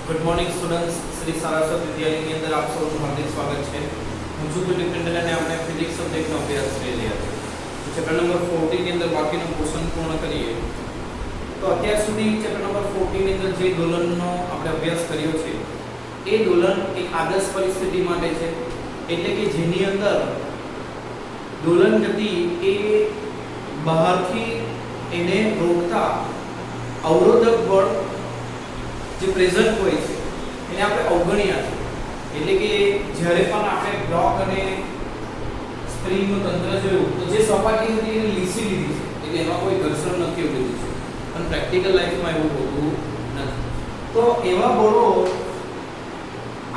Good morning students, Shri Saraswat વિદ્યાલયની અંદર આપ સૌનું હાર્દિક સ્વાગત છે. હું છું કુલદીપ ટંડેલ અને આપણે ફિઝિક્સ સબ્જેક્ટનો અભ્યાસ કરી રહ્યા છીએ. ચેપ્ટર નંબર 14 ની અંદર બાકીનો પોર્શન પૂર્ણ કરીએ તો અત્યાર સુધી ચેપ્ટર નંબર 14 ની અંદર જે દોલનનો આપણે અભ્યાસ કર્યો છે એ દોલન એક આદર્શ પરિસ્થિતિ માટે છે, એટલે કે જેની અંદર દોલન ગતિ એ બહારથી એને રોકતા અવરોધક બળ જે પ્રેઝન્ટ હોય છે એને આપણે અવગણ્યા છે. એટલે કે જ્યારે પણ આપણે બ્લોક અને સ્પ્રિંગનું તંત્ર જોયું તો જે સપાટી હતી એને લીસી લીધી છે, એટલે એમાં કોઈ ઘર્ષણ નથી ઉભું છે, પણ પ્રેક્ટિકલ લાઈફમાં એવું હોતું નથી. તો એવા બળો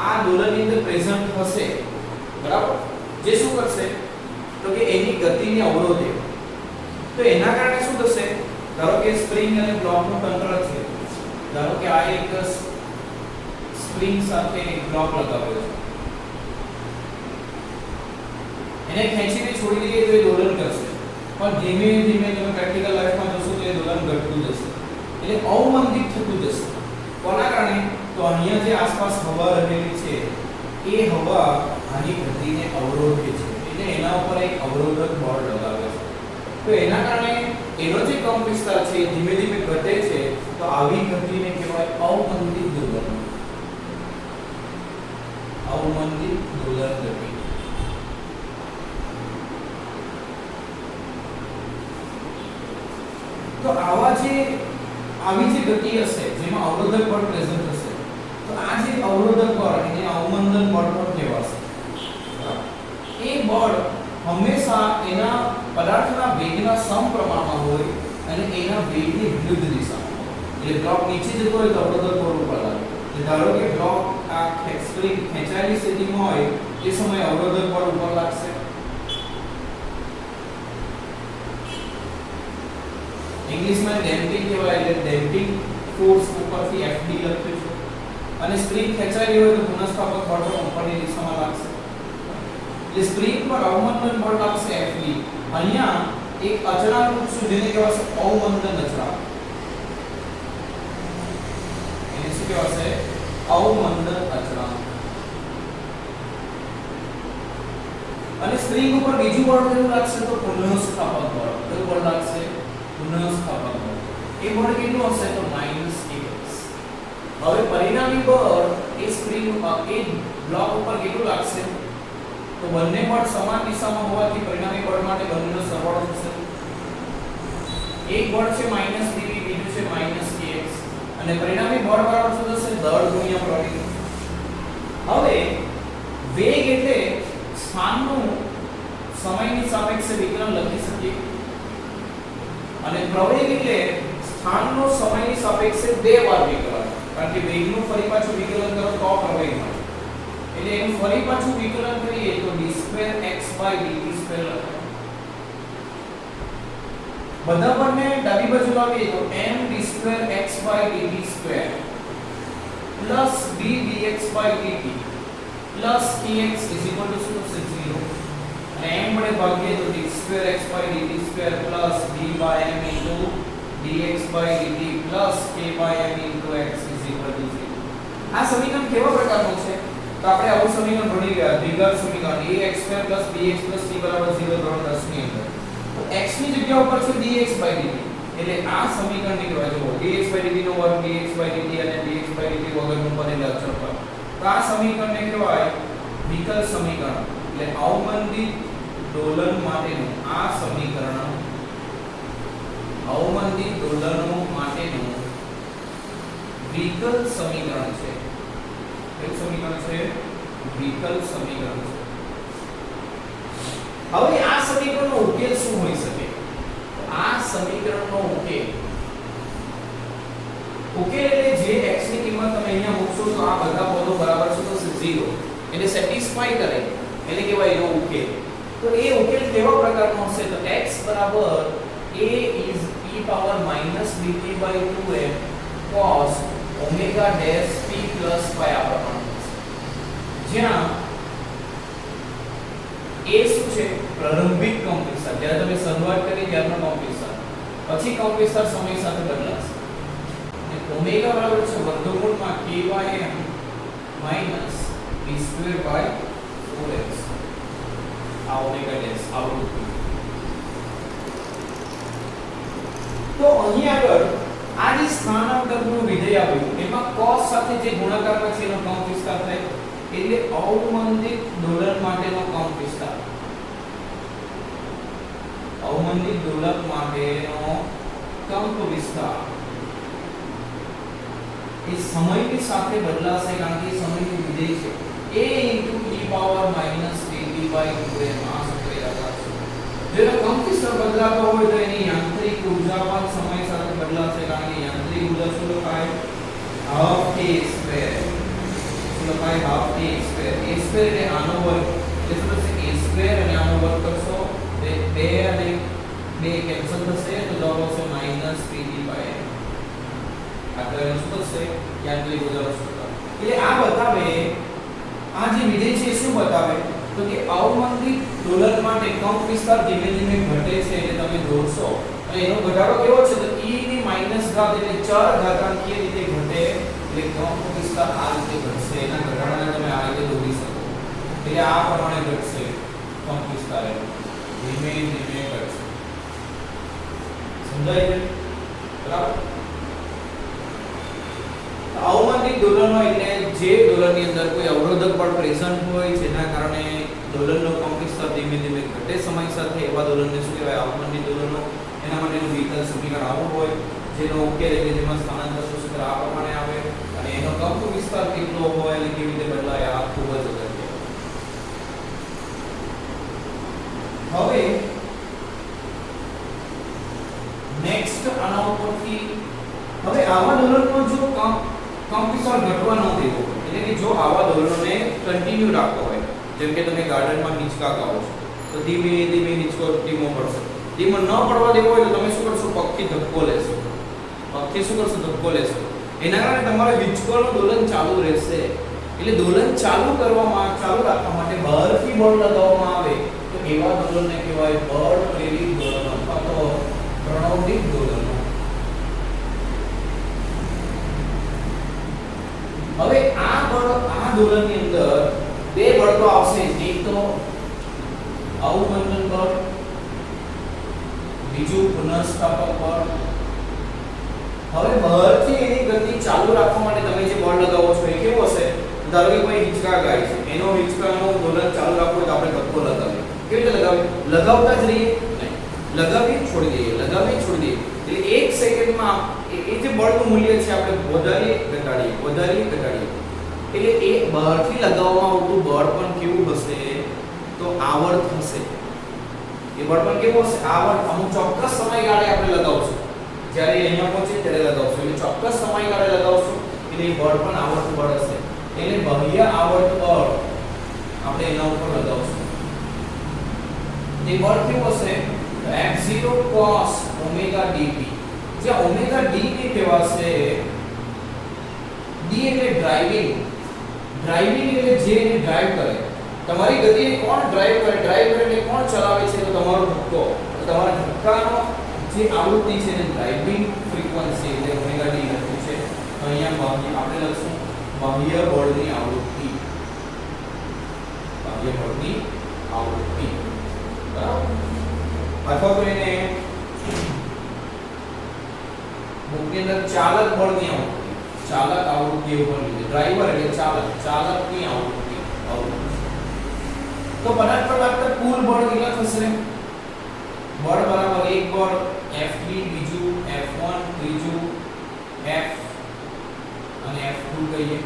આ દોલનની અંદર પ્રેઝન્ટ હશે, બરાબર, જે શું કરશે તો કે એની ગતિને અવરોધે. તો એના કારણે શું થશે, ધારો કે સ્પ્રિંગ અને બ્લોકનું તંત્ર છે, ધારો કે આ એક સ્પ્રિંગ સાથે એક બ્લોક લગાવ્યો છે, એને ખેંચીને છોડી દઈએ તો એ દોલન કરશે, પણ ધીમે ધીમે તમે પ્રેક્ટિકલ લાઈફમાં જોશો તો એ દોલન ઘટતું જશે, એટલે અવમંદિત થતું જશે. કોના કારણે? તો અહીંયા જે આસપાસ હવા રહેલી છે એ હવા આની ગતિને અવરોધે છે, એટલે એના ઉપર એક અવરોધક બળ લગાવે છે. તો એના કારણે એનો જે કંપ વિસ્તાર છે ધીમે ધીમે ઘટે છે. તો આવી ગતિને કહેવાય અવમંદિત દોલન. અવમંદિત દોલન ગતિ. તો આવી જે ગતિ હશે જેમાં અવરોધક બળ પ્રેઝન્ટ હશે, તો આ જે અવરોધક બળ એને અવમંદન બળ પણ કહેવાશે. એ બળ હંમેશા એના પદાર્થના વેગના સમપ્રમાણમાં હોય અને એના વેગની વિરુદ્ધ દિશામાં હોય. એટલે બ્લોક નીચે જતો હોય તો અવરોધક બળ ઉપર લાગે. ધારો કે બ્લોક આ સ્પ્રિંગ ખેંચાયેલી સ્થિતિમાં હોય તે સમયે અવરોધક બળ ઉપર લાગશે. ઇંગ્લિશમાં ડેમ્પિંગ કહેવાય, એટલે ડેમ્પિંગ ફોર્સ ઉપરથી Fd લખ્યું છે. અને સ્પ્રિંગ ખેંચાયેલી હોય તો પુનઃસ્થાપક બળ પણ ઉપરની દિશામાં લાગશે. એટલે સ્પ્રિંગ પર અવમંદન બળ લાગશે Fd. અહીંયા એક અચળાંક રૂપ છે જેને કહેવાશે અવમંદન અચળાંક. એને શું કહેવાશે? અવમંદન અચળાંક. અને સ્પ્રિંગ ઉપર બીજું બળ કેવું લાગશે? તો પુનઃસ્થાપક બળ. કયું બળ લાગશે? પુનઃસ્થાપક બળ. એ બળ કેટલું હશે? તો -kx. હવે પરિણામી બળ એ સ્પ્રિંગ એ બ્લોક ઉપર કેટલું લાગશે? તો બંને બળ સમાન દિશામાં હોવાથી પરિણામી બળ માટે બંનેનો સરવાળો થશે. એક બળ છે -dv, બીજું છે -kx, અને પરિણામી બળ બરાબર શું થશે? દળ ગુણ્યા પ્રવેગ. હવે વેગ એટલે સ્થાનનું સમયની સાપેક્ષે વિકલન લખી શકીએ, અને પ્રવેગ એટલે સ્થાનનો સમયની સાપેક્ષે બે વાર વિકલન. કારણ કે વેગનું ફરી પાછું વિકલન કરો તો પ્રવેગ મળે, એટલે એનું ફરી પાછું વિકલન કરીએ તો d2x/dt2 લખાય. બધા પદને ડાબી બાજુ લાવીએ તો md2x/dt2 ddx/dt kx શું થશે? 0. અને m વડે ભાગીએ તો d2x/dt2 dm dx/dt km x 0. આ સમીકરણ કેવા પ્રકારનું છે? તો આપણે આવું સમીકરણ ભણી ગયા, દ્વિઘાત સમીકરણ ax2 bx c 0 ધોરણ 10 ની અંદર. તો x ની જગ્યા ઉપર છે dx/dt, એટલે આ સમીકરણ નીકળવા જુઓ dx/dt નો વર્ગ dx/dt અને dx/dt વગરનું બનેલ અચળ પદ. તો આ સમીકરણને કહેવાય વિકલ સમીકરણ. એટલે અવમંદિત દોલન માટેનું આ સમીકરણ અવમંદિત દોલનો માટેનું વિકલ સમીકરણ છે. કયું સમીકરણ છે? વિકલ સમીકરણ છે. હવે આ સમીકરણનો ઉકેલ શું હોઈ શકે? આ સમીકરણનો ઉકેલ એટલે જે x ની કિંમત તમે અહીંયા મૂકશો તો આ બધા પદો બરાબર છે તો 0, એટલે સેટિસ્ફાઈ કરે, એટલે કહેવાય એનો ઉકેલ. તો એ ઉકેલ કેવા પ્રકારનો હશે? તો x બરાબર a is e power -dt/2m cos omega dash p plus phi આ પ્રમાણે છે, જ્યાં a શું છે? પ્રારંભિક કંપ વિસ્તાર. જ્યારે તમે શરૂઆત કરી ત્યારનો કંપ વિસ્તાર, પછી કંપ વિસ્તાર સમય સાથે બદલાશે. p ઓમેગા બરાબર છે વર્ગમૂળમાં kym માઈનસ b²/4x આ ઓમેગા ડેશ આવૃત્તિ. તો અહીં આગળ આ જે સ્થાનાંતરનું વિધેય આવ્યું એમાં cos સાથે જે ગુણાકારમાં છે એનો કંપ વિસ્તાર થાય એટલે અવમંદિત દોલન માટેનો કંપ વિસ્તાર. અવમંદિત દોલક માટેનો કંપ વિસ્તાર એ સમયની સાથે બદલાશે કારણ કે સમયનું વિધેય છે a * e⁻ dt/2m આ સૂત્ર યાદ રાખજો. જો કંપ વિસ્તાર બદલાતો હોય તો એની યાંત્રિક ઊર્જા પણ સમય સાથે બદલાશે કારણ કે યાંત્રિક ઊર્જા શું લખાય ½ k². શું લખાય ½ k². a² એટલે આનો વર્ગ એટલે શું થશે a² અને આનો વર્ગ કરશો 2 અને 2 કેન્સલ થશે તો જવાબ આવશે -3d/m. આગળ શું થશે યાંત્રિક ઊર્જા સૂત્ર. એટલે આ બતાવે આ જે વિધેય છે શું બતાવે તો કે અવમંદિત દોલન માટે કંપ વિસ્તાર ધીમે ધીમે ઘટે છે એટલે તમે દોરશો અને એનો ઘટાડો કેવો છે તો e ની માઈનસ ઘાત એટલે ચર ઘાતાંકીય રીતે ઘટે એટલે કંપ વિસ્તાર આ રીતે ઘટશે. એના ઘટાડાને તમે આ રીતે દોરી શકો એટલે આ પ્રમાણે ઘટશે કંપ વિસ્તાર ધીમે ધીમે ઘટશે. સમજાય છે બરાબર. અવમંદિત દોલનો એટલે જે દોલનની અંદર કોઈ અવરોધક બળ પ્રેઝન્ટ હોય જેના કારણે દોલનનો કંપ વિસ્તાર ધીમે ધીમે ઘટે સમય સાથે એવા દોલનને શું કહેવાય અવમંદિત દોલનો. એના માટેનું વિકલ સમીકરણ આવું હોય જેનો ઉકેલ એટલે જેમાં સ્થાનાંતરનું સૂત્ર આ પ્રમાણે આવે અને એનો કંપ વિસ્તાર કેટલો હોય અને કેવી રીતે બદલાય આ ખૂબ જ અગત્યનું. હવે નેક્સ્ટ આના ઉપરથી હવે આવા દોલનનો જો કંપ વિસ્તાર ઘટવા ન દેવો એટલે કે જો આવા દોલનોને કન્ટિન્યુ રાખવો હોય જેમ કે તમે ગાર્ડનમાં હિંચકા ગાઓ છો તો ધીમે ધીમે હિંચકો ધીમો પડશે. ધીમો ન પડવા દેવો હોય તો તમે શું કરશો પગથી ધક્કો લેશો. પગથી શું કરશો ધક્કો લેશો. એના કારણે તમારો હિંચકોનું દોલન ચાલુ રહેશે. એટલે દોલન ચાલુ રાખવા માટે બહારથી બળ લગાવવામાં આવે તો એવા દોલનને કહેવાય બળ પ્રેરિત દોલન અથવા તો પ્રણોદિત દોલન. હવે આ દોલનની અંદર બે બળ તો આવશે એક તો અવમંદન બળ બીજું પુનઃસ્થાપક બળ. હવે બળથી એની ગતિ ચાલુ રાખવા માટે તમે જે બળ લગાવો છો એ કેવું હશે ધારો કે કોઈ હિંચકા ગાય છે એનો હિંચકાનું દોલન ચાલુ રાખવું તો આપણે ધક્કો લગાવીએ. કેવી રીતે લગાવીએ લગાવતા જ રહીએ નહીં લગાવી છોડી દઈએ એટલે એક સેકન્ડમાં એ જે બળનું મૂલ્ય છે આપણે વધારીએ ઘટાડીએ એટલે એ બહારથી લગાવવામાં આવતું બળ પણ કેવું હશે તો આવર્ત હશે. એ બળ પણ કેવું હશે આવર્ત અમુક ચોક્કસ સમયગાળે આપણે લગાવશું. જ્યારે અહીંયા પહોંચે ત્યારે લગાવશું એટલે ચોક્કસ સમયગાળે લગાવશું એટલે એ બળ પણ આવર્ત બળ હશે. એટલે બાહ્ય આવર્ત બળ આપણે એના ઉપર લગાવશું. એ બળ કેવું હશે f0 cos omega dt. જે ઓમેગા d કે કહેવાશે d એટલે ડ્રાઇવિંગ એટલે જે એને ડ્રાઇવ કરે. તમારી ગતિને કોણ ડ્રાઇવ કરે એટલે કોણ ચલાવે છે તો તમારો ધક્કો. તમારા ધક્કાનો જે આવૃત્તિ છે એને ડ્રાઇવિંગ ફ્રીક્વન્સી એટલે ઓમેગા d લખ્યું છે. અહીંયા આપણે લખશું બાહ્ય બળની આવૃત્તિ. બરાબર. અથવા તો એને બુકની અંદર ચાલક બળની આવૃત્તિ ઉપર લીધી. ડ્રાઈવર એટલે ચાલકની આવૃત્તિ. તો પરસ્પર લાગતા કુલ બળ કેટલા થશે બળ બરાબર એક બળ Fb બીજું F1 ત્રીજું F અને F2 કહીએ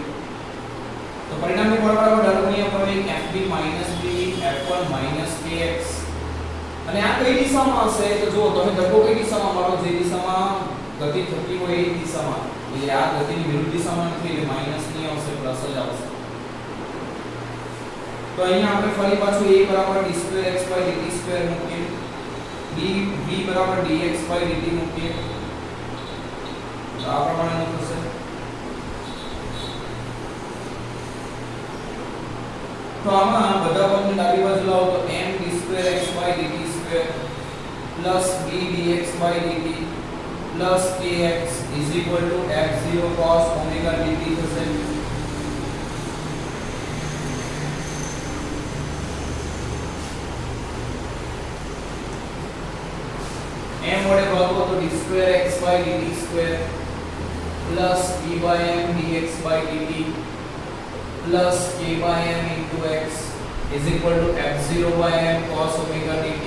તો પરિણામી બળ બરાબર દળનીય પ્રવેગ Fb - b F1 - kx. અને આ કઈ દિશામાં હશે તો જો તમે ધક્કો કઈ દિશામાં મારો જે દિશામાં ગતિ થતી હોય એ દિશામાં એટલે આ ગતિની વિરુદ્ધ દિશામાં નથી એટલે માઈનસ ની આવશે પ્લસ જ આવશે. તો અહીંયા આપણે ફરી પાછું a બરાબર d2x/dt2 મૂકીએ b બરાબર dx/dt મૂકીએ તો આ પ્રમાણેનું થશે. તો આમાં બધા પદની ડાબી બાજુ લાવો તો m d2x/dt2 b dx/dt kx is equal to f0 cos omega dt થશે m વડે ભાગો તો d2xdt2 plus p/m dx/dt plus k/m into x is equal to f0/m cos omega dt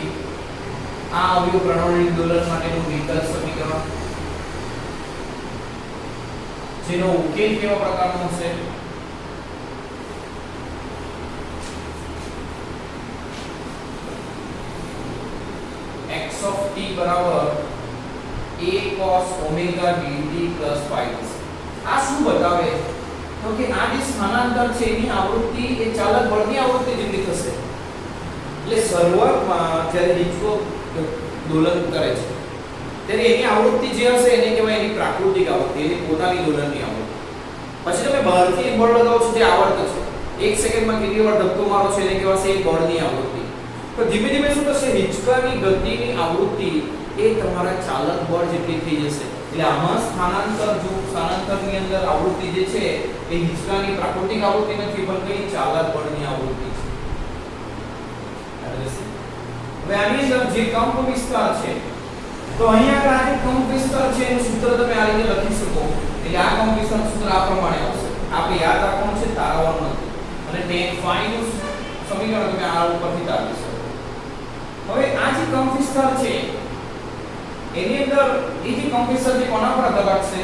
આ આવ્યું પ્રણાલી દોલન માટેનું વિકલ સમીકરણ જેનો ઉકેલ કેવા પ્રકારનો હશે x of t બરાબર a cos omega dt plus phi આ શું બતાવે તો કે આ જે સ્થાનાંતર છે એની આવૃત્તિ એ ચાલક બળની આવૃત્તિ જેટલી થશે એટલે શરૂઆતમાં જ્યારે હિંચકો દોલન કરે છે ત્યારે એની આવૃત્તિ જે હશે એને કહેવાય એની પ્રાકૃતિક આવૃત્તિ એની પોતાની દોલનની આવૃત્તિ પછી તમે બહારથી એક બળ લગાવો છો જે આવર્ત છે 1 સેકન્ડમાં કેટલી વાર ધક્કો મારો છો એને કહેવાશે એક બળની આવૃત્તિ તો ધીમે ધીમે શું થશે હિંચકાની ગતિની આવૃત્તિ એ તમારા ચાલક બળ જેટલી થઈ જશે એટલે આમાં સ્થાનાંતરની અંદર આવૃત્તિ જે છે એ હિંચકાની પ્રાકૃતિક આવૃત્તિ નથી પણ કઈ ચાલક બળની આવૃત્તિ છે હવે આની અંદર જે કંપ વિસ્તાર છે તો અહીંયા આ જે કંપ વિસ્તાર છે એનું સૂત્ર તમે આ રીતે લખી શકો એટલે આ કંપ વિસ્તારનું સૂત્ર આ પ્રમાણે આવશે આપણે યાદ રાખવાનું છે તારવવાનું નથી અને tan phi નું સમીકરણ તમે આ ઉપરથી તારવી શકો હવે આ જે કંપ વિસ્તાર છે એની અંદર એ જે કંપ વિસ્તાર છે કોના પર આધાર રાખશે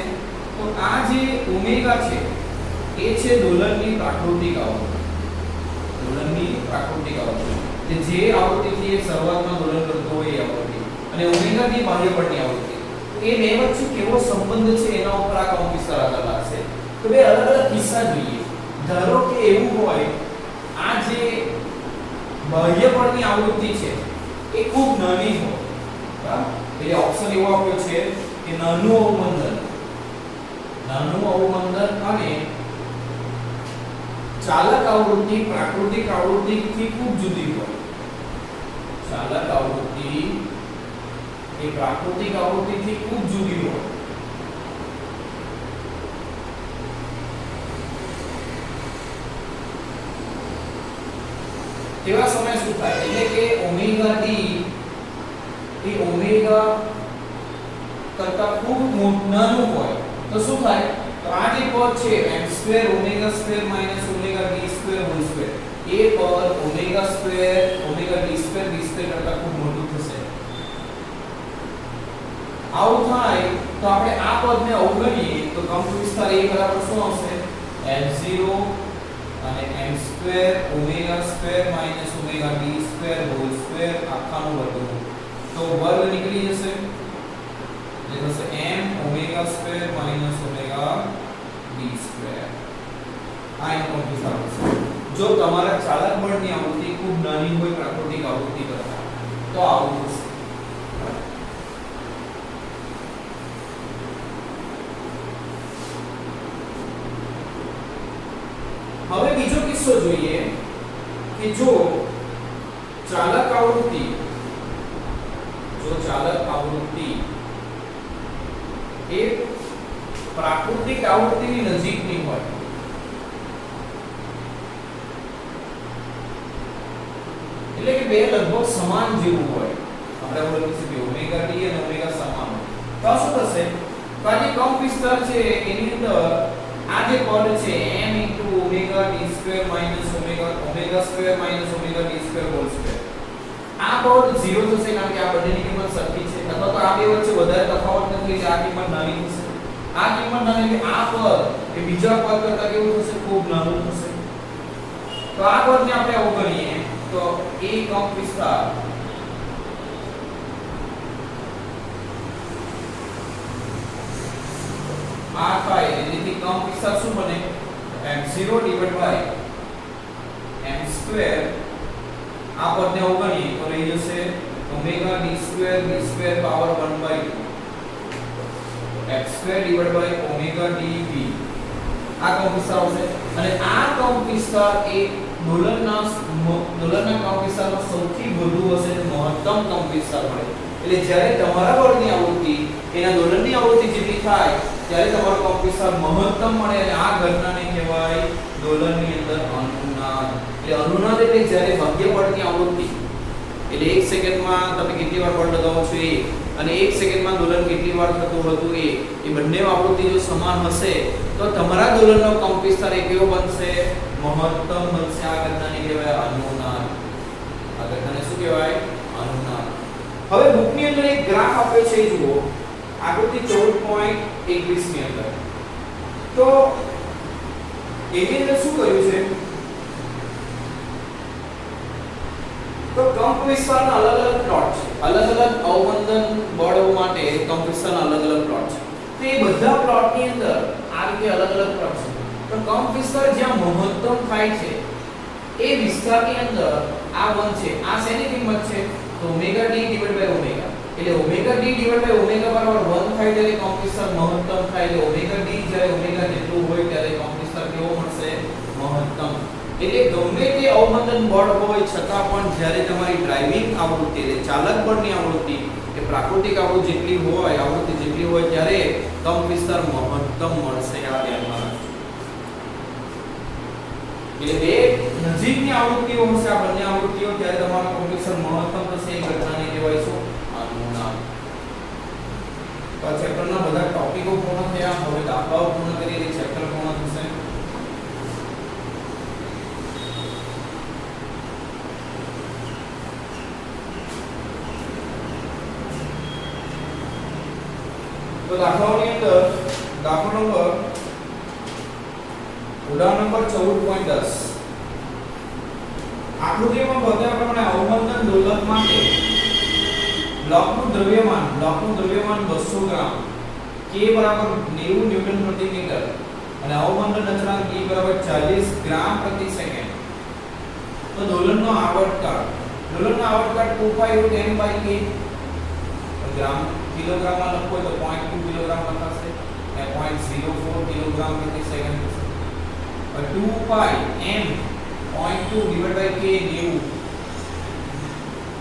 તો આ જે ઓમેગા છે એ છે દોલનની પ્રાકૃતિક આવૃત્તિ કે જે આવૃત્તિથી એ શરૂઆતમાં દોલન કરતો હોય એ આવૃત્તિ અને ઓમેગા ની બાહ્ય બળની આવૃત્તિ એ બે વચ્ચે કેવો સંબંધ છે એના ઉપર આ કંપ વિસ્તાર આધાર રાખશે તો બે અલગ અલગ કિસ્સા જોઈએ ધારો કે એવું હોય આ જે બાહ્ય બળની આવૃત્તિ છે એ ખૂબ નાની હોય બરાબર એટલે ઓપ્શન એવો આપ્યો છે કે નાનું અવમંદન અને ચાલક આવૃત્તિ પ્રાકૃતિક આવૃત્તિથી ખૂબ જુદી હોય ચાલક આવૃત્તિ એ પ્રાકૃતિક આવૃત્તિથી ખૂબ જુદી હોય તેવા સમય શું થાય એટલે કે ઓમેગા ડી એ ઓમેગા કરતા ખૂબ નાનું હોય તો શું થાય તો આ જે પદ છે m2 omega square minus omega d square whole square એ પદ omega square omega d square કરતા ખૂબ મોટું થશે આવું થાય તો આપણે આ પદને અવગણીએ તો કંપ વિસ્તાર a બરાબર શું આવશે f0 અને m2 omega square minus omega d square whole square આખાનું વર્ગ તો વર્ગ નીકળી જશે એટલે થશે m omega square minus omega d square આ એનો કંપ વિસ્તાર છે જો તમારા ચાલક બળની આવૃત્તિ ખૂબ નાની હોય પ્રાકૃતિક આવૃત્તિ કરતા તો આવું થશે હવે બીજો કિસ્સો જોઈએ કે જો ચાલક આવૃત્તિ એ પ્રાકૃતિક આવૃત્તિની નજીકની હોય એટલે કે બે લગભગ સમાન જેવું હોય આપણે બોલીએ છીએ કે ઓમેગા ડી અને ઓમેગા સમાન હોય તો શું થશે તો આ જે કંપ વિસ્તાર છે એની અંદર આ જે પદ છે m omega d square minus omega square minus omega d square whole square આ પદ 0 થશે કારણ કે આ બંનેની કિંમત સરખી છે અથવા તો આ બે વચ્ચે વધારે તફાવત નથી એટલે આ કિંમત નાની થશે આ કિંમત નાની એટલે આ પદ એ બીજા પદ કરતા કેવું થશે ખૂબ નાનું થશે તો આ પદને આપણે અવગણીએ તો એ કંપ વિસ્તાર આ થાય એટલે કંપ વિસ્તાર શું બને m0 divided by m2 આ પદને અવગણીએ તો રહી જશે omega d square power 1/2 x2 divided by omega dv આ કંપ વિસ્તાર આવશે અને આ કંપ વિસ્તાર એ દોલનના કંપ વિસ્તારમાં સૌથી વધુ હશે મહત્તમ કંપ વિસ્તાર મળે એટલે જ્યારે તમારા બળની આવૃત્તિ એના દોલનની આવૃત્તિ જેટલી થાય ત્યારે તમારો કંપનવિસ્તાર મહત્તમ મળે અને આ ઘટનાને કહેવાય દોલનની અંદર અનુનાદ. એટલે અનુનાદ એટલે જ્યારે બાહ્ય બળની આવૃત્તિ એટલે 1 સેકન્ડમાં તમે કેટલી વાર બળ લગાવો છો એ અને 1 સેકન્ડમાં દોલન કેટલી વાર થતું હતું એ બંને આવૃત્તિ જો સમાન હશે તો તમારા દોલનનો કંપનવિસ્તાર એ કેવો બનશે? મહત્તમ બનશે. આ ઘટનાને કહેવાય અનુનાદ. આ ઘટનાને શું કહેવાય? અનુનાદ. હવે બુકની અંદર એક ગ્રાફ આપ્યો છે જુઓ આકૃતિ 14.21 ની અંદર. તો એની અંદર શું કર્યું છે? તો કંપનવિસ્તારના અલગ અલગ પ્લોટ છે. અલગ અલગ અવમંદન બળો માટે કંપનવિસ્તારના અલગ અલગ પ્લોટ છે. તો એ બધા પ્લોટની અંદર આ રીતે અલગ અલગ પ્લોટ છે. તો કંપનવિસ્તાર જ્યાં મહત્તમ થાય છે એ વિસ્તારની અંદર આ 1 છે. આ શેની કિંમત છે? તો ઓમેગા d ઓમેગા. એટલે ઓમેગા d ઓમેગા બરાબર 1 થાય ત્યારે કંપનવિસ્તાર મહત્તમ થાય. એટલે ઓમેગા d જ્યારે ઓમેગા જેટલું હોય ત્યારે કંપનવિસ્તાર કેવો મળશે? મહત્તમ. એટલે ગમે તે અવમંદન બળ હોય છતાં પણ જ્યારે તમારી ડ્રાઇવિંગ આવૃત્તિ એટલે ચાલક બળની આવૃત્તિ કે પ્રાકૃતિક આવૃત્તિ જેટલી હોય ત્યારે કંપનવિસ્તાર મહત્તમ મળશે. આ ધ્યાનમાં રાખો. એટલે બે નજીકની આવૃત્તિઓ હશે આ બંને આવૃત્તિઓ ત્યારે તમારો કંપનવિસ્તાર મહત્તમ થશે. એ ઘટનાને કહેવાય શું? અનુનાદ. તો આ ચેપ્ટરના બધા ટોપિકો પૂર્ણ થયા. હવે દાખલાઓ પૂર્ણ કરીએ એટલે ચેપ્ટર પૂર્ણ થશે. તો દાખલાઓની અંદર દાખલો નંબર ઉદાહરણ નંબર 14.10 આકૃતિમાં બતાવ્યા પ્રમાણે અવમંદન દોલક માટે બ્લોકનું દ્રવ્યમાન 200 ગ્રામ k બરાબર 90 ન્યૂટન પ્રતિ મીટર અને અવમંદન અચળાંક e બરાબર 40 ગ્રામ પ્રતિ સેકન્ડ. તો દોલનનો આવર્તકાળ 2π√m/k ગ્રામ કિલોગ્રામમાં લખો તો 0.2 કિલોગ્રામ લખાશે અને 0.04 કિલોગ્રામ પ્રતિ સેકન્ડ થશે. 2π m 0.2/k 90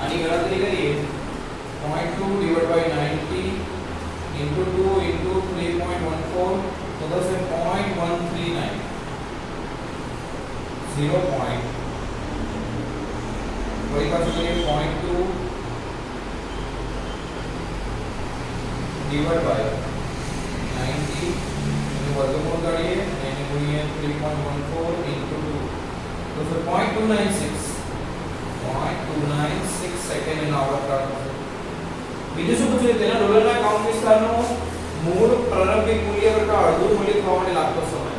આની ગણતરી કરીએ 0.2/90 into 2 into 3.14 તો થશે 0.139 0. વળી પાછું કરીએ 0.2 divided by 90 એનું વર્ગમૂળ કાઢીએ અને એને ગુણીએ 3.14 into 2 તો 0.296 સેકન્ડ એનો આવર્તકાળ થશે. બીજું શું પૂછ્યું? તેના ડોલરના કંપનવિસ્તારનું મૂળ પ્રારંભિક મૂલ્ય કરતાં અડધું મૂલ્ય થવા માટે લાગતો સમય.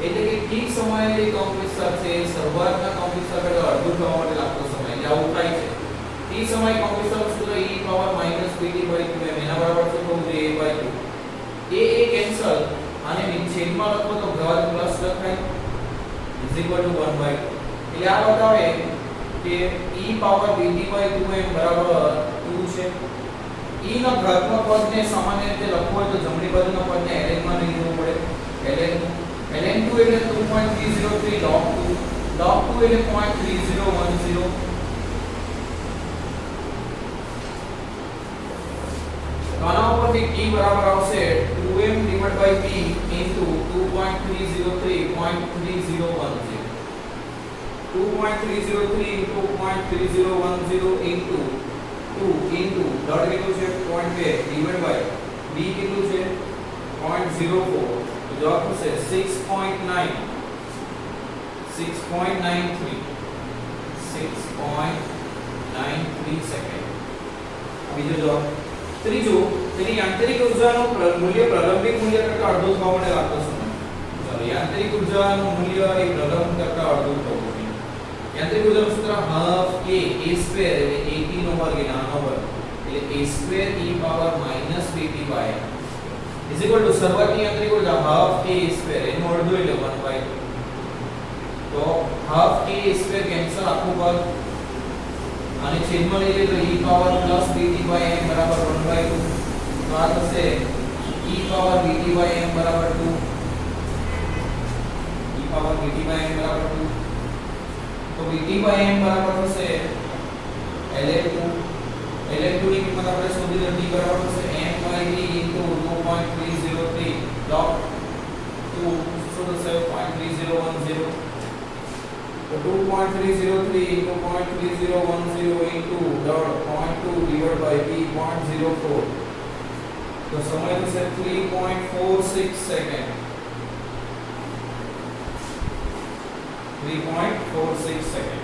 એટલે કે ઠીક સમયે જે કંપનવિસ્તાર છે શરૂઆતના કંપનવિસ્તાર કરતાં અડધું થવા માટે લાગતો સમય. એટલે આવું થાય છે. ટી સમય કંપનવિસ્તારનું સૂત્ર e પાવર -pt/2 એના બરાબર છે તો a/2. એ કેન્સલ અને છેદમાં લખો તો ઘાત પ્લસ લખાય = 1/2. એટલે આ બતાવે કે e પાવર pt/2m બરાબર 2 છે. e નો ઘાતનો પદને સામાન્ય રીતે લખવો હોય તો જમણી બાજુના પદને ln માં લઈ જવું પડે. ln2 એટલે 2.303 log2 એટલે 0.3010. આના ઉપરથી t બરાબર આવશે 2m/p into 2.303.3010. 2.303 into 0.3010 into 2 into dot કેટલું છે 0.2 divided by b કેટલું છે 0.04 તો જવાબ થશે 6.93 સેકન્ડ. બીજો જવાબ. ત્રીજું, તેની યાંત્રિક ઊર્જાનું મૂલ્ય પ્રારંભિક મૂલ્ય કરતાં અડધું થવા માટે લાગતો સમય. ચાલો યાંત્રિક ઊર્જાનું મૂલ્ય એ પ્રારંભ કરતાં અડધું થવું જોઈએ. યાંત્રિક ઊર્જાનું સૂત્ર હાફ k a સ્ક્વેર એટલે at નો વર્ગ નાનો વર્ગ એટલે a square e power -pt/m શરૂઆતની યાંત્રિક ઊર્જા હાફ k a સ્ક્વેર એનું અડધું એટલે 1/2. તો half k a square cancel આખું પદ અને છેદમાં લઈએ તો e પાવર +pt/m બરાબર 1/2. તો આ થશે e પાવર pt/m બરાબર 2. e પાવર pt/m બરાબર 2. તો pt/m બરાબર થશે ln2 ની કિંમત આપણે શોધી લીધી બરાબર થશે m/p by b into 2.303 log 2, so the 0.3010. So 2.303 into 0.3010 into dot 0.2 divided by b 0.04. तो समय तो से 3.46 सेकंड 3.46 सेकंड।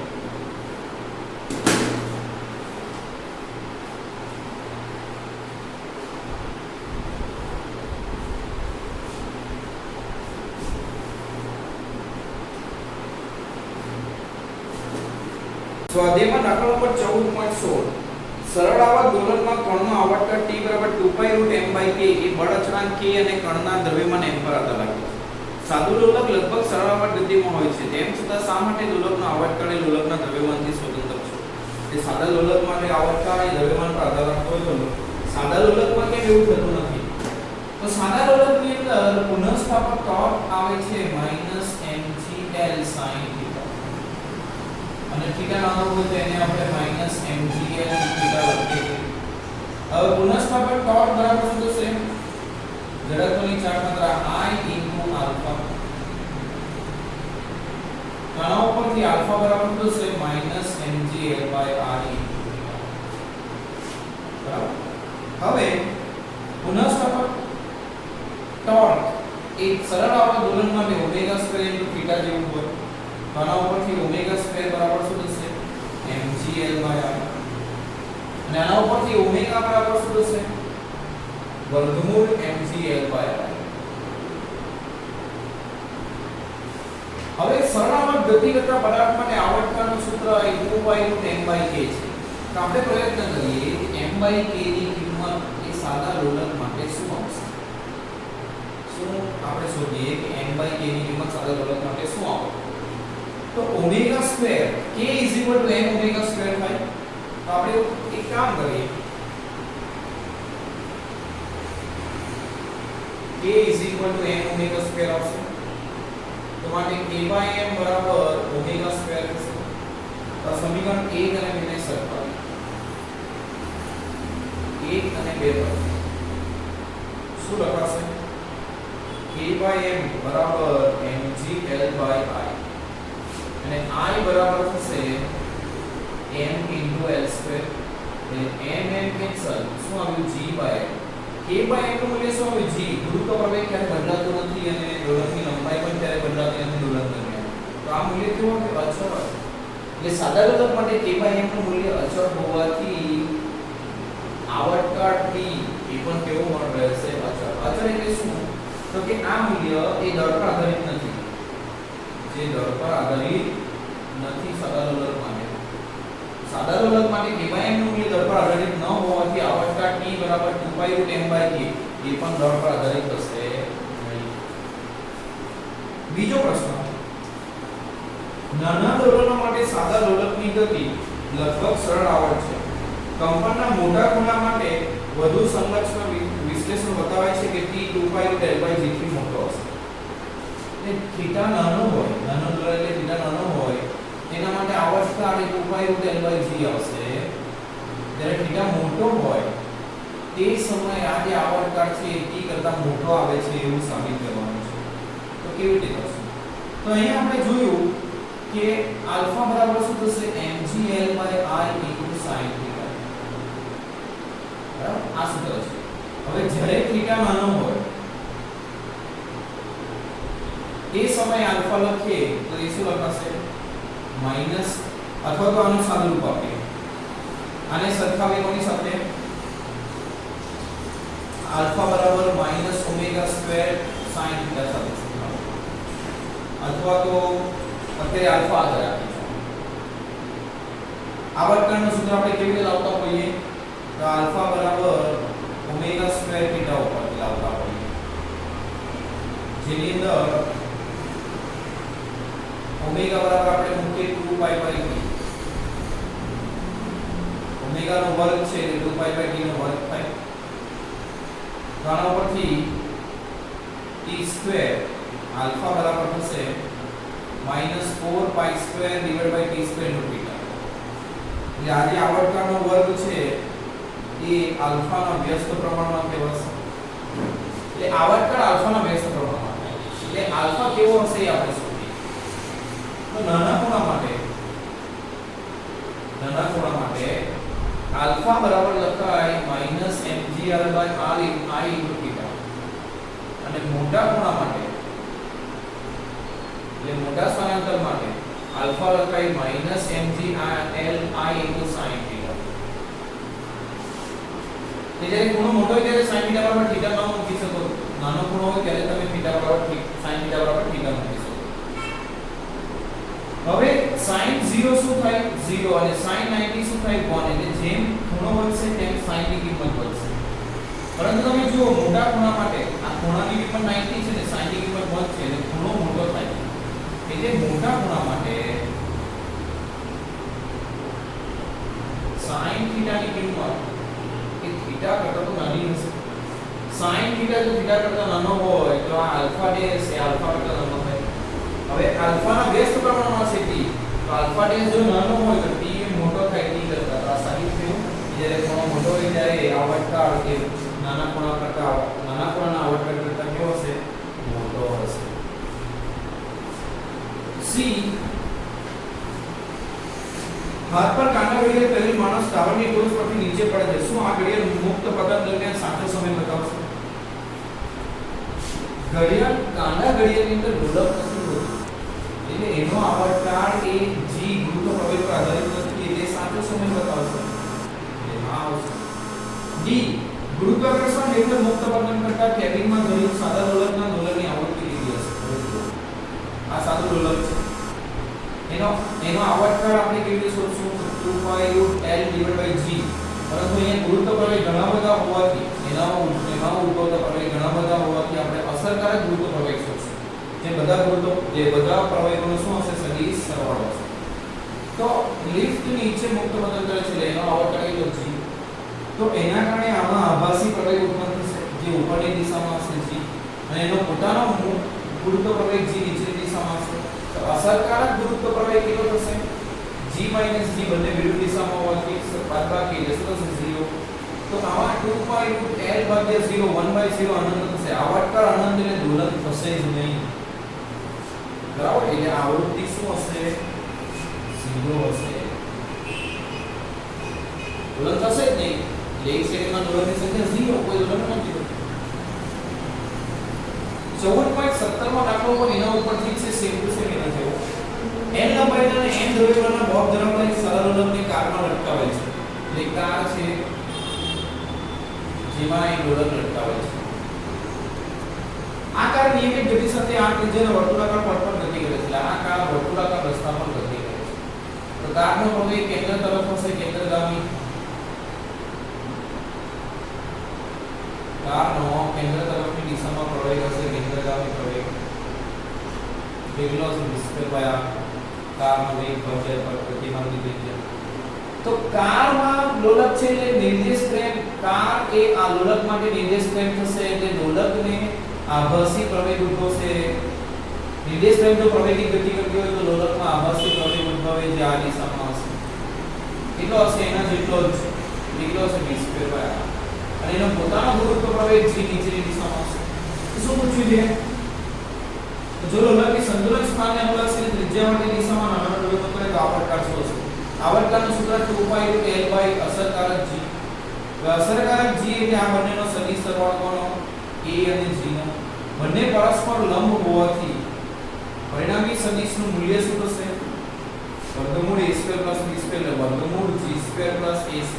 સ્વાધ્યાયમાં દાખલા નંબર 14.16 સરળ આવર્ત દોલકમાં કણનો આવર્તકાળ t = 2π√m/k એ બળ અચળાંક k અને કણના દ્રવ્યમાન m પર આધાર રાખે છે। સાદું દોલક લગભગ સરળ આવર્ત ગતિમાં હોય છે, તેમ છતાં શા માટે દોલકનો આવર્તકાળ એ દોલકના દ્રવ્યમાનથી સ્વતંત્ર છે? તે સાદા દોલક માટે આવર્તકાળ એ દ્રવ્યમાન પર આધાર રાખતો હોય તો સાદા દોલકમાં કેમ એવું થતું નથી? તો સાદા દોલકની અંદર પુનઃસ્થાપક ટોર્ક આવે છે -mgl sin અને થીટા નાનો હોય તો એને આપણે -mgl થીટા લખીએ। હવે પુનઃસ્થાપક ટોર્ક બરાબર શું થશે? જડત્વની ચાર માત્રા I * આલ્ફા, તણાવ પરથી આલ્ફા બરાબર શું થશે? -mgl/r બરાબર। હવે પુનઃસ્થાપક ટોર્ક એક સરળ આવર્ત દોલન માટે ω2 * થીટા જેવું હોય, તણાવ પરથી ω2 બરાબર શું થશે? mgl/r અને આના ઉપરથી ω બરાબર શું થશે? વર્ગમૂળ mgl/r। હવે સરળ આવર્ત ગતિ કરતા પદાર્થ માટે આવર્તકાળનું સૂત્ર એ 2π√m/k છે। તો આપણે પ્રયત્ન કરીએ કે m/k ની કિંમત એ સાદા દોલક માટે શું આવશે? શું આપણે શોધીએ કે m/k ની કિંમત સાદા દોલક માટે શું આવશે? તો ω2 k = mω2 થાય। તો આપણે એક કામ કરીએ, k mω2 આવશે, તો માટે k/m = ω2 થશે। તો સમીકરણ 1 અને 2 ને સરખાવીએ, 1 અને 2 પર શું લખાશે? k/m = mgl/i અને I બરાબર થશે m * l2 એટલે m કેન્સલ, શું આવ્યું? g/m। k/m નું મૂલ્ય શું આવ્યું? g। ગુરુત્વ પ્રવેગ ક્યારે બદલાતો નથી અને દોલકની લંબાઈ પણ ક્યારે બદલાતી નથી દોલક દરમિયાન, તો આ મૂલ્ય કેવું છે? અચળ। એટલે સાદા દોલક માટે k/m નું મૂલ્ય અચળ હોવાથી આવર્તકાળ t એ પણ કેવું રહેશે? અચળ। અચળ એટલે શું? તો કે આ મૂલ્ય એ દળ પર આધારિત નથી, જે દળ પર આધારિત નથી સાદા દોલક માટે। સાદા દોલક માટે k/m નું મૂલ્ય દળ પર આધારિત ન હોવાથી આવર્તકાળ t = 2π√m/k એ પણ દળ પર આધારિત હશે નહીં। બીજો પ્રશ્ન, નાના દોલનો માટે સાદા દોલકની ગતિ લગભગ સરળ આવર્ત છે। કંપનના મોટા ખૂણા માટે વધુ સંરક્ષણ વિશ્લેષણ બતાવે છે કે t 2π√L/g થી મોટો હશે। થીટા નાનો હોય, નાનો દોલક એટલે થીટા નાનો હોય, તેના માટે આવર્તકાળ 2π√L/g આવશે। જ્યારે થીટા મોટો હોય તે સમયે આ જે આવર્તકાળ છે એ t કરતા મોટો આવે છે એવું સાબિત કરવાનું છે। તો કેવી રીતે કરશું? તો અહીંયા આપણે જોયું કે આલ્ફા બરાબર શું થશે? mgl/i * sin થીટા, બરાબર? આ સૂત્ર છે। હવે જ્યારે થીટા નાનો હોય તે સમયે આલ્ફા લખીએ તો એ શું લખાશે? માઈનસ, અથવા તો આનું સાદું રૂપ આપીએ, આને સરખાવીએ કોની સાથે? આલ્ફા બરાબર -ω2 sin થીટા સાથે, અથવા તો અત્યારે આલ્ફા આગળ રાખીશું। આવર્તકાળનું સૂત્ર આપણે કેવી રીતે લાવતા હોઈએ? તો આલ્ફા બરાબર ω2 થીટા ઉપરથી લાવતા હોઈએ, જેની અંદર ઓમેગા બરાબર આપણે મૂકીએ 2π/t, ઓમેગા નો વર્ગ છે એટલે 2π/t નો વર્ગ થાય। તો આના ઉપરથી t2 આલ્ફા બરાબર થશે -4π² / t² નો થીટા। એટલે આ જે આવર્તકાળનો વર્ગ છે એ એ આલ્ફાના વ્યસ્ત પ્રમાણમાં કહેવાશે. એટલે આવર્તકાળ આલ્ફાના વ્યસ્ત પ્રમાણમાં થાય. એટલે આલ્ફા કેવો હશે એ આપણે શોધીએ. તો નાના ખૂણા માટે આલ્ફા બરાબર લખાય -mgr/r i * θ. અને મોટા ખૂણા માટે એટલે મોટા સ્થાનાંતર માટે આલ્ફા લખાય -mgr li * sin θ. જ્યારે ખૂણો મોટો હોય ત્યારે sin θ બરાબર θ ન મૂકી શકો. નાનો ખૂણો હોય ત્યારે તમે θ બરાબર sin θ બરાબર θ મૂકી શકો. હવે sin 0 શું થાય 0 અને sin 90 શું થાય 1. એટલે જેમ ખૂણો વધશે તેમ sin ની કિંમત વધશે. પરંતુ તમે જુઓ મોટા ખૂણા માટે આ ખૂણાની કિંમત 90 છે ને sin ની કિંમત 1 છે એટલે ખૂણો મોટો થાય. એટલે મોટા ખૂણા માટે sin θ ની કિંમત એ θ કરતા તો નાની હશે. sin θ જો θ કરતા નાનો હોય તો આ આલ્ફા ડેશ એ આલ્ફા કરતા નાનો થાય. હવે આલ્ફાના વ્યસ્ત પ્રમાણમાં છે t. તો આલ્ફા ડેશ જો નાનો હોય તો t એ મોટો થાય t કરતા. તો આ સાબિત થયું. જ્યારે ખૂણો મોટો હોય ત્યારે આવર્તકાળ એ નાના ખૂણાના આવર્તકાળ કરતા કેવો હશે મોટો હશે. C હાથ પર કાંટા ઘડિયાળ પહેલી માણસ ટાવરની ટોચ પરથી નીચે પડે છે. શું આ ઘડિયાળ મુક્ત પતન દરમિયાન સાચો સમય બતાવશે? ઘડિયાળ કાંટા ઘડિયાળની અંદર ઢોલક નથી હોતી. એટલે એનો આવર્તકાળ એ g ગુરુત્વ પ્રવેગ પર આધારિત નથી. એટલે સાચો સમય બતાવશે. એટલે આ આવશે. D ગુરુત્વાકર્ષણ હેઠળ મુક્ત પતન કરતા કેબિનમાં ગયેલું સાદા ઢોલકના ઢોલકની આવૃત્તિ લીધી હશે. આ સાદું ઢોલક છે. એનો આવર્તકાળ આપણે કેવી રીતે શોધશું? 2π√L/g. પરંતુ અહીંયા ગુરુત્વ પ્રવેગ ઘણા બધા હોવાથી એમાં ઉદ્ભવતા પ્રવેગ ઘણા બધા હોવાથી આપણે અસરકારક ગુરુત્વ પ્રવેગ શોધશું. જે બધા પ્રવેગોનો શું હશે? સદિશ સરવાળો હશે. તો લિફ્ટ નીચે મુક્ત પતન કરે છે એનો આવર્તકાળ કેટલો g. તો એના કારણે આમાં આભાસી પ્રવેગ ઉત્પન્ન થશે જે ઉપરની દિશામાં હશે g અને એનો પોતાનો ગુરુત્વ પ્રવેગ g નીચેની દિશામાં હશે. તો અસરકારક ગુરુત્વ પ્રવેગ કેટલો થશે? g - g બંને વિરુદ્ધ દિશામાં હોવાથી બાદબાકી એટલે શું થશે 0. તો આમાં 2π√L/0 1/0 અનંત થશે. આવર્તકાળ અનંત એટલે ઢોલક થશે જ નહીં. બરાબર. એટલે આવૃત્તિ શું હશે? 0 હશે. ઢોલક થશે જ નહીં. એટલે એક સેકન્ડમાં ઢોલકની સંખ્યા 0 કોઈ ઢોલક નથી. 14.17 માં દાખલો પણ એના ઉપરથી છે સેમ ટુ સેમ એના જેવો. n લંબાઈના અને n દ્રવ્યમાનના બોબ ધરાવતા એક સરળ ઢોલકને કારમાં લટકાવેલ છે. એટલે કાર છે જેમાં એક ઢોલક લટકાવેલ છે. આ કાર નિયમિત ગતિ સાથે આ ત્રિજ્યાના વર્તુળાકાર પથ પર ગતિ કરે છે. એટલે આ કાર વર્તુળાકાર રસ્તા પર ગતિ કરે છે. તો કારનો પ્રવેગ કેન્દ્ર તરફ હશે, કેન્દ્રગામી. કારનો કેન્દ્ર તરફની દિશામાં પ્રવેગ હશે, કેન્દ્રગામી પ્રવેગ. વેગલો વિસ્તરવાયા કારનો વેગ ભાગ્યા પર પ્રતિમાનની ત્રિજ્યા. તો કારમાં લોલક છે એટલે નિર્દેશ ફ્રેમ કાર એ આ લોલક માટે નિર્દેશ ફ્રેમ થશે. એટલે લોલકને આભાસી પ્રવેગ ઉદ્ભવશે. નિર્દેશ ફ્રેમ જો પ્રવેગી ગતિ કરતી હોય તો લોલકમાં આભાસી પ્રવેગ ઉદ્ભવે જે આ દિશામાં હશે. કેટલો હશે? એના જેટલો જ. કેટલો હશે? v²/r. અને એનો પોતાનો ગુરુત્વ પ્રવેગ g નીચેની દિશામાં હશે. શું પૂછ્યું છે? જો લોલકની સંતુલન સ્થાનને અનુલક્ષીને ત્રિજ્યા માટે દિશામાં નાના ઢોલકો કરે તો આવર્તકાળ શું હશે? આવર્તકાળનું સૂત્ર 2π√L/ અસરકારક g. તો અસરકારક g એટલે આ બંનેનો સદિશ સરવાળો કોનો? a અને g નો. બંને પરસ્પર લંબ હોવાથી પરિણામી સદિશનું મૂલ્ય શું થશે? વર્ગમૂળ a² + b² એટલે વર્ગમૂળ g² + a².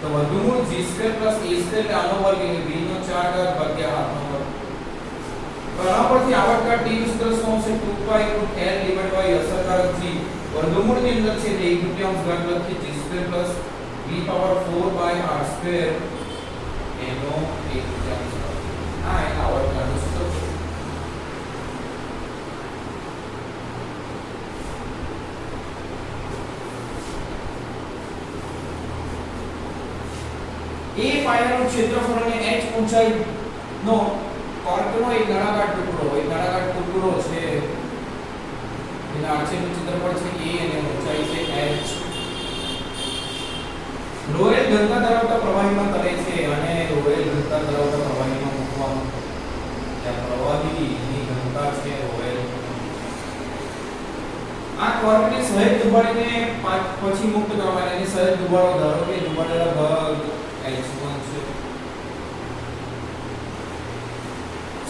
તો વર્ગમૂળ g² + a² એટલે આનો વર્ગ એટલે b નો 4 ભાગ્યા r નો વર્ગ. તો આના પરથી આવર્તકાળ t નું સૂત્ર શું હશે? 2π√L/ અસરકારક g વર્ગમૂળની અંદર છે એટલે 1/2 ઘાત લખી g² + b⁴/r² એનો 1/2. આ એના આવર્તકાળનું સૂત્ર છે. a પાયાનું ક્ષેત્રફળ અને h ઊંચાઈનો કોર્કનો એક નળાકાર ટુકડો છે. એના આંતરિક ક્ષેત્રફળ છે a અને ઊંચાઈ છે h. રોએલ ઘનતા ધરાવતા પ્રવાહીમાં તરે છે અને રોએલ ઘનતા ધરાવતા પ્રવાહીમાં મૂકવાનું ત્યાં પ્રવાહીની ઘનતા છે રોએલ. આ કર્વને સહેજ દુબાડીને પછી મુક્ત કરવાના એની સહેજ દુબાડો ધારો કે દુબાડેલા ભાગ h1 છે.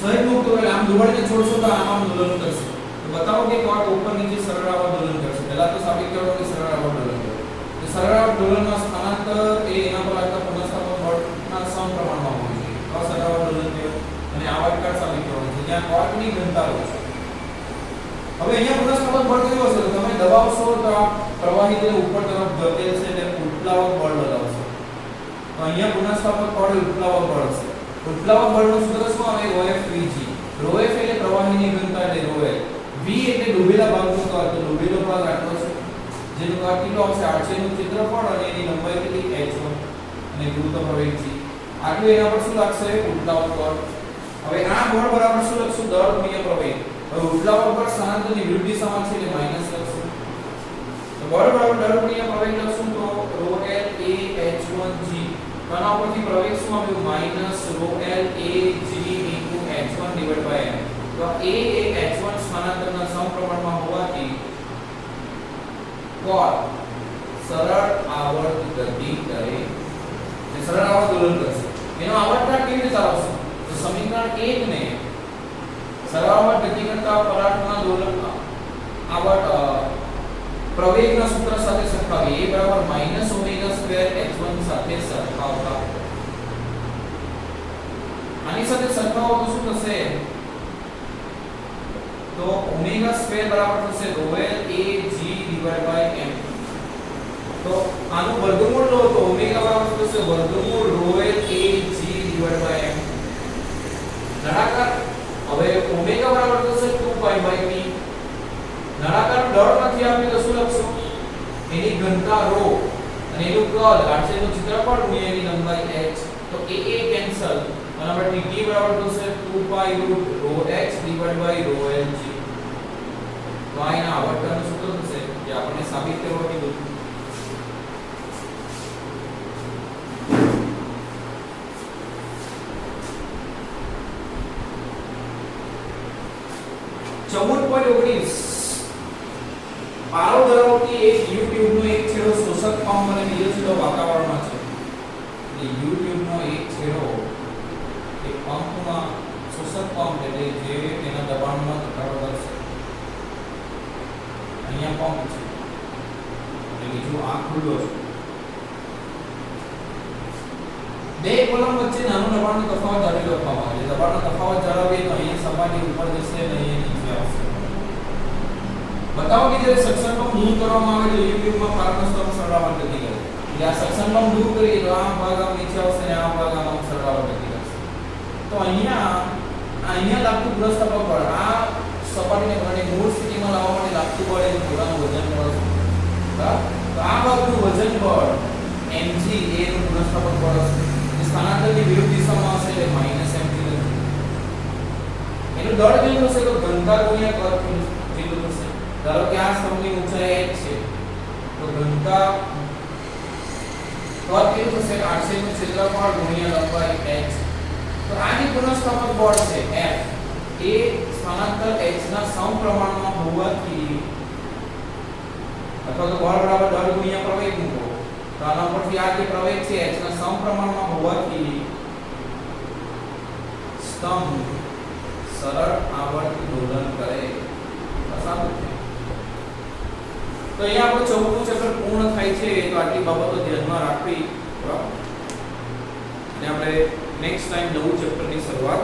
સહેજ મુક્ત એટલે આમ દુબાડીને છોડશો તો આમ દોલન કરશે. તો બતાવો કે કર્વ ઉપર નીચે સરળ આવા દોલન કરશે. પહેલા તો સાબિત કરો કે સરળ આવા દોલન કરે. તો સરળ આવા દોલનનો સ્થાનાંતર એ એના પર લાગતા પુનઃસ્થાપક બળના સમપ્રમાણમાં હોવું જોઈએ. અસરળ આવા દોલન થયો અને આ વાક્ય સાબિત કરવાનું છે જ્યાં કર્વની ઘનતા હોય છે. હવે અહીંયા પુનઃસ્થાપક બળ કયું હશે? તો તમે દબાવશો તો આ પ્રવાહી જે ઉપર તરફ ધકેલશે એટલે ઉત્પ્લાવક બળ લગાવશો. તો અહીંયા પુનઃસ્થાપક બળ ઉત્પ્લાવક બળ હશે. ઉત્પ્લાવક બળનું સૂત્ર શું આવે? ρfvg. ρf એટલે પ્રવાહીની ઘનતા એટલે ρl. v એટલે ડૂબેલા ભાગનું કદ. તો ડૂબેલો ભાગ આટલો છે જેનું કદ કેટલો આવશે? 800 નું ક્ષેત્રફળ અને એની લંબાઈ કેટલી? h1 અને ગુરુત્વ પ્રવેગ g. આટલું એના પર શું લાગશે? ઉત્પ્લાવક બળ. હવે આ બળ બરાબર શું લખશું? દળ ગુણ્યા પ્રવેગ. હવે ઉત્પ્લાવક બળ સ્થાનાંતરની વિરુદ્ધ દિશામાં છે એટલે માઈનસ લખશું. તો બળ બરાબર દળ ગુણ્યા પ્રવેગ લખશું તો ρl a h1g. તો આના ઉપરથી પ્રવેગ શું આવ્યું? Minus ρl a g h1 divide by m. તો a એ h1 સ્થાનાંતરના સમપ્રમાણમાં હોવાથી કોણ સરળ આવર્ત ગતિ કરે છે. સરળ આવર્ત દોલન કરશે. એનો આવર્તકાળ કેવી રીતે આવશે? તો સમીકરણ 1 ને સરળ આવર્ત ગતિ કરતા પરાઠના દોલન આવર્ત પ્રવેગના સૂત્ર સાથે સરખાવીએ. a બરાબર -ω² h1 સાથે સરખાવતા આની સાથે સરખાવો તો શું થશે? તો ω² બરાબર થશે ρl a g divide by m. તો આનું વર્ગમૂળ લો તો ω બરાબર થશે વર્ગમૂળ ρl a g divide by m. નળાકાર હવે ω બરાબર થશે 2π બાય p. નળાકાર દળ નથી આપ્યું તો શું લખશું? એની ઘનતા ρ અને એનું કદ 800 નું ક્ષેત્રફળ ગુણ્યા એની લંબાઈ h. તો a કેન્સલ અને આપણે t બરાબર થશે 2π √ρh divide by ρl g. તો આ એના આવર્તનનું સૂત્ર થશે જે આપણે સાબિત કરવા કીધું. પારો ધરાવતી એક યુ ટ્યુબનો એક છેડો શોષક પંપ અને બીજો છેડો વાતાવરણમાં છે. એટલે યુ ટ્યુબનો એક છેડો એ પંપમાં શોષક પંપ એટલે જે તેના દબાણમાં ઘટાડો કરશે. અહીંયા પંપ છે અને બીજું આ ખુલ્લો છે. બે કોલમ વચ્ચે નાનો દબાણનો તફાવત જાળવી રાખવામાં આવે છે. દબાણનો તફાવત જાળવીએ તો અહીંયા સપાટી ઉપર જશે અને અહીંયા નીચે આવશે. બતાવો કે જ્યારે સક્શન પંપ દૂર કરવામાં આવે તો યુટ્યુબમાં પારનો સ્તંભ સરળાવટ ગતિ કરે. એટલે આ સક્શન પંપ દૂર કરીએ તો આ ભાગ આમ નીચે આવશે અને આ ભાગ આમ સરળાવટ ગતિ કરશે. તો અહીંયા લાગતું પુનઃસ્થાપક બળ આ સપાટીને કારણે મૂળ સ્થિતિમાં લાવવા માટે લાગતું બળ એ ઘોડાનું વજન બળ છે. બરાબર? તો આ ભાગનું વજન બળ mg એ નું પુનઃસ્થાપક બળ હશે. સ્થાનાંતરની વિરુદ્ધ દિશામાં હશે એટલે -mg થશે. એનું દળ કેટલું થશે? તો ઘનતા ગુણ્યા કદ કેટલું થશે? ધારો કે આ સ્તંભની ઊંચાઈ h છે તો ઘનતા કદ કેટલું થશે? 800 નું ક્ષેત્રફળ ગુણ્યા લંબાઈ h. તો આ જે પુનઃસ્થાપક બળ છે F એ સ્થાનાંતર h ના સમપ્રમાણમાં હોવાથી અથવા તો બળ બરાબર દળ ગુણ્યા પ્રવેગ મૂકો તો આના પરથી આ જે પ્રવેગ છે h ના સમપ્રમાણમાં હોવાથી સ્તંભ સરળ આવર્ત દોલન કરે. સાચું છે. તો અહીંયા આપણું 14મું ચેપ્ટર પૂર્ણ થાય છે. તો આટલી બાબતો ધ્યાનમાં રાખવી. બરાબર? અને આપણે નેક્સ્ટ ટાઈમ નવું ચેપ્ટરની શરૂઆત